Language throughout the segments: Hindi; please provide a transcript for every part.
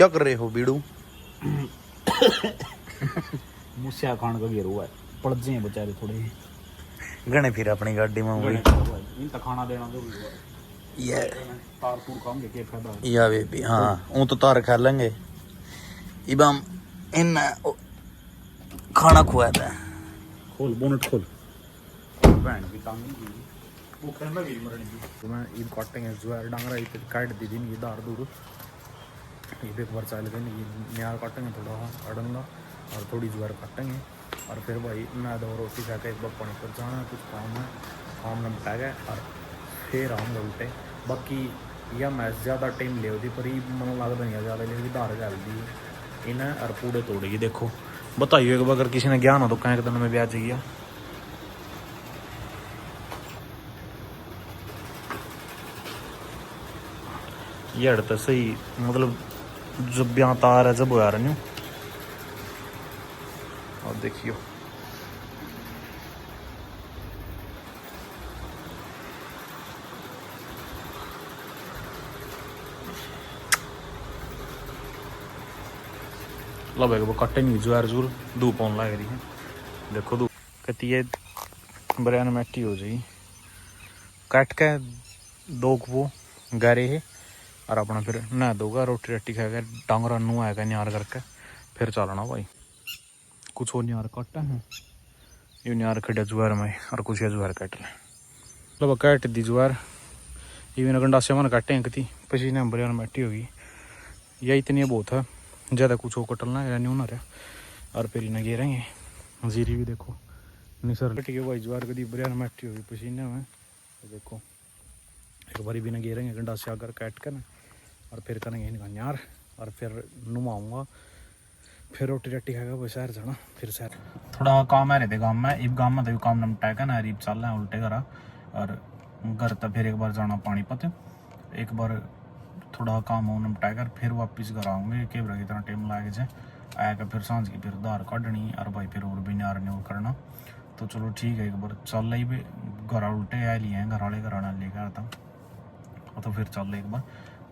क्या कर रहे हो बीड़ू? मुस्या खान का घेरू है, पड़ जाए बेचारे थोड़े गणे फिर अपनी गाड़ी में हुई इन तक खाना देना जरूरी है। ये तार तूर काम के फायदा है या बेबी हाँ वो तो तार खा लेंगे। इब हम इन खाना खुआता है। खोल बोनट खोल बहन की टांग वो खेलना भी मरने की तो मैं ईद काटेंगे ज्वार डांगरा ईद काट दी दिन ये दार दूर ईद एक बार चल गए ये न्यार काटेंगे थोड़ा अड़ंगा और थोड़ी ज्वार काटेंगे और फिर भाई मैं दो रोटी खा के एक बार पानी पर जाना कुछ काम है काम निपटा गया और फिर आऊँगा उल्टे बाकी यह मैच ज़्यादा टाइम ले होती पर मन लगता नहीं है ज़्यादा ले दार गल दी इन्हें और पूड़े तोड़ेगी। देखो बताइए अगर किसी ने ज्ञान हो तो कहीं एक दिन में ब्याह चाहिए ये तो सही मतलब जब यहाँ तार है जब हो रहा नहीं और देखियो लो भाई वो कट्टे नहीं ज्वार जूर धूप आने लग रही है। देखो धूप कहती है बरियान मैटी हो जाएगी कट के दो वो गारे है और अपना फिर नहा दोगा रोटी रोटी खा के डांगरा नुआएगा न्यार करके फिर चलना भाई कुछ और न्यार काटा है ये न्यार खड़ा जुआर में और कुछ जुआर काट ले लो काट दी जुआर इवन गंडासे मन काटे कती पसीने बरियान मैटी होगी यह इतनी बहुत है ज़्यादा कुछ हो कटलना है नहीं होना रहा और फिर इन्हें घेरेंगे जीरी भी देखो निसर कटी भाई ज्वार कदी बरियान मैटी होगी पसीने में तो देखो एक बारी भी ना घेरेंगे गंडा से आकर काट कर ना और फिर करेंगे इनका न्यार और फिर नुमाऊँगा फिर रोटी रोटी खाएगा वो शहर जाना फिर शहर थोड़ा काम है रहते गाँव में इब गाँव में तो काम निपटाएगा ना अरीब चल रहा है उल्टे करा और घर तक फिर एक बार जाना पानीपत एक बार थोड़ा काम हो निपटाएगा फिर वापस घर आऊँगे केवरा की तरह टाइम लागे जाए आएगा फिर सांझ की फिर धार काटनी और भाई फिर और भी न्यार न्योर करना तो चलो ठीक है एक बार चल रही भी घर उल्टे आए लिए हैं घर वाले घर आना लेकर आता तो फिर चल रहे एक बार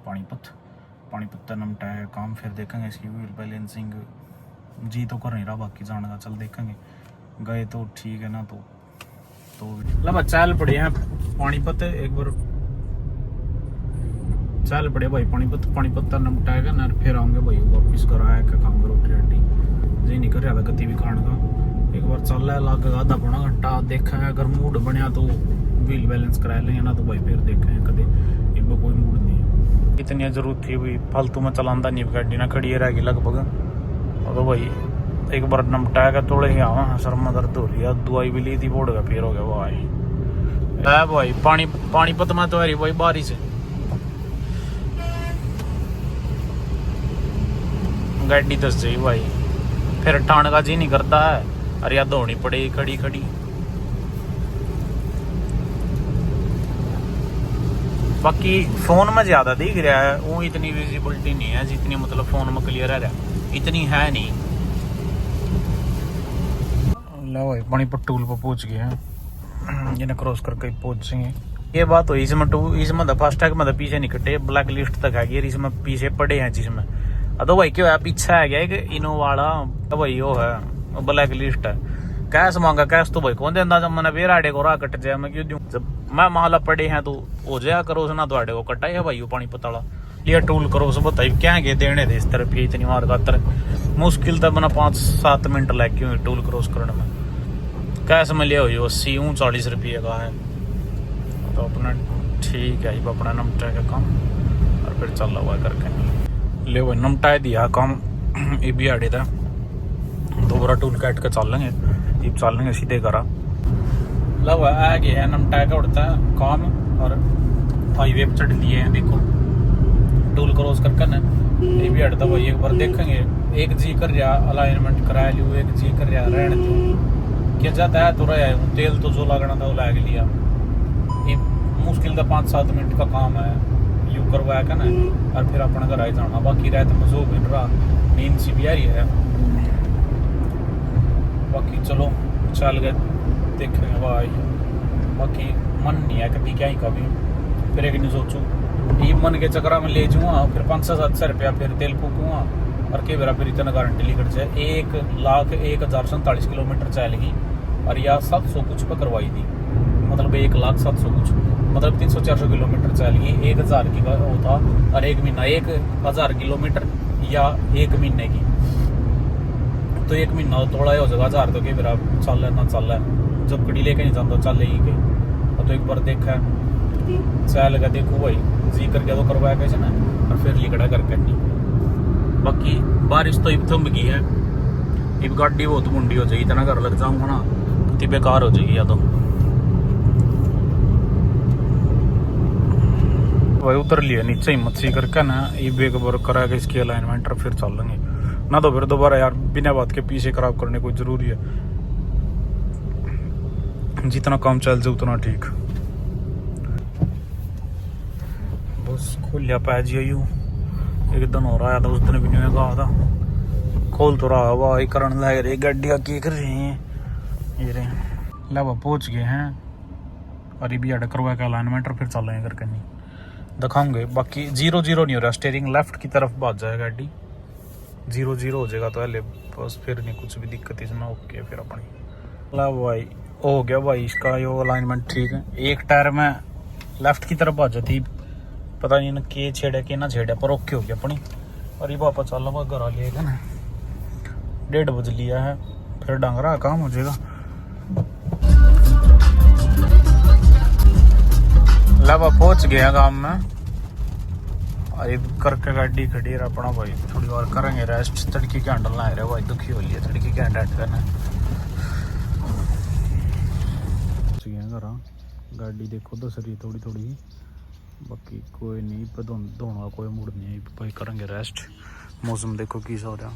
पानीपत नमटा है काम फिर देखेंगे इसकी व्हील बैलेंसिंग जी तो कर नहीं रहा बाकी जाने का चल देखेंगे गए तो ठीक है ना तो लब चल पड़े हैं पानीपत एक बार चल पड़े भाई पानीपत नमटाएगा ना फिर आऊँगे भाई वापिस घर आया का काम रोटी रोटी जी नहीं कर रहा गति भी खाने का एक बार चल रहा है लग आधा पौना घंटा देखेंगे अगर मूड बनया तो व्हील बैलेंस करा लेंगे ना तो भाई फिर देखेंगे कदे इनमें कोई मूड नहीं है इतनी जरूरत थी भाई फालतू में चलाता नहीं गाड़ी ना खड़ी रहेगी लगभग और तो भाई एक बार नमटाएगा थोड़े ही आवा सर में दर्द हो रही है दवाई भी ली थी बोड़ का फिर हो गया भाई पानीपत में तो है भाई बारिश है गाड़ी दस जाई भाई फिर ठाण का जी नहीं करता है अरे याद धोनी पड़ेगी खड़ी खड़ी बाकी फोन में ज्यादा दिख रहा है वो इतनी विजिबिलिटी नहीं है जितनी मतलब फोन में क्लियर है इतनी है नहीं। लो भाई पानीपत टूल पर पहुंच गए हैं जिन्हें क्रॉस करके पहुंचेंगे ये बात हुई इसमें तो फास्टैग में तो पीछे नहीं कटे ब्लैक लिस्ट तक है गई इसमें पीछे पड़े हैं जिसमें तो भाई क्या है पीछे है गया इनो वाला तो भाई वो है ब्लैक लिस्ट है कैश मांगा कैश तो भाई कौन देता जब मैंने बेराडे को राह कट जाए मैं क्यों दूं जब मैं माला पड़े हैं तो हो जाया करो ना तो को कटाई है भाई वो पानीपत वाला लिया टूल करो उसे बताइए क्या गए देने दे इस तरफ ये इतनी मार खातर मुश्किल तो बना 5-7 मिनट लग गए टूल क्रॉस करने में कैश में लिया हुई 80-40 रुपये का है तो अपना ठीक है अपना नमटा का काम और फिर चल रहा हुआ करके ले भाई नमटा दिया काम ये भी आड़े था दोबारा टूल काट के चल लेंगे ये चल लेंगे सीधे करा लो आ गया है नमटा का उड़ता काम और हाईवे पर चढ़ लिए हैं देखो टूल क्रॉस करके ना ये भी हटता भाई एक बार देखेंगे एक जी कर रहा अलाइनमेंट करा लियो एक जी कर रहा रहने दो क्या जाता है तो रहा है तेल तो जो लगना था वो लग लिया ये मुश्किल का 5-7 मिनट का काम है यू करवाया का ना और फिर अपना घर आए जाना बाकी रहे तो मजो मिल रहा नींद सी भी आ रही है बाकी चलो चल गए देखेंगे भाई बाकी मन नहीं है कभी क्या ही कभी फिर एक नहीं सोचूं ये मन के चक्कर में ले जाऊँगा, फिर 500-700 रुपया फिर तेल फूकूँगा और के बेरा फिर इतना गारंटी लिखट जाए 1,01,047 किलोमीटर चलेगी और या 700 कुछ पर करवाई थी, मतलब 1,07,000 कुछ, मतलब 300-400 किलोमीटर चलेगी 1,000 की होता और 1 महीना 1,000 किलोमीटर या 1 महीने की, तो 1 महीना थोड़ा हो जाएगा 1000 तो के बेरा चल ना चल जब कड़ी लेके नहीं जाता चल ही के। तो एक बार देखा चल लगा देखो भाई जी करके तो करवाया कैसे ना और फिर लिकड़ा करके नहीं। बाकी बारिश तो इब थम गई है, इब गाड़ी बहुत मुंडी हो जाएगी, इतना घर लग जाऊंगा ना तो बेकार हो जाएगी या तो भाई उतर लिया नीचे हिम्मत सी करके ना ये बेग बार करा के इसकी अलाइनमेंट और फिर चल लेंगे ना, तो फिर दोबारा यार बिना बात के पीछे खराब करने कोई जरूरी है, जितना काम चल जाए उतना ठीक। बस खोल लिया पैज यूं, एक दिन हो रहा है था उस दिन भी नहीं कहा था, खोल तो रहा हुआ ये करने लग रही गाड़ियाँ की कर रही हैं ये रहे लावा पहुँच गए हैं और ये भी अटक करवा का अलाइनमेंट और फिर चल रहे हैं करके नहीं दिखाऊंगे। बाकी 0-0 नहीं हो रहा, स्टेयरिंग लेफ्ट की तरफ भाग जाए गाड़ी, 0-0 हो जाएगा तो पहले बस फिर नहीं कुछ भी दिक्कत इसमें ओके फिर अपनी ला भाई हो गया भाई इसका यो अलाइनमेंट ठीक है। एक टायर में लेफ्ट की तरफ आ जाती, पता नहीं ना के छेड़े के ना छेड़े पर ओके हो गया अपनी, और ये वापस चल रहा घर आ लिएगा ना 1:30 बज लिया है, फिर डंग रहा काम हो जाएगा। लावा पहुंच गया गांव में और ये करके गाड़ी खड़ी है अपना भाई, थोड़ी और करेंगे रेस्ट, तड़की के हैंडल ना रहे भाई दुखी हो लिया, तड़की के हैंडल करना गाड़ी देखो दस रही थोड़ी थोड़ी, बाकी कोई नहीं धोना कोई मूड नहीं है भाई, करेंगे रेस्ट। मौसम देखो किस हो रहा।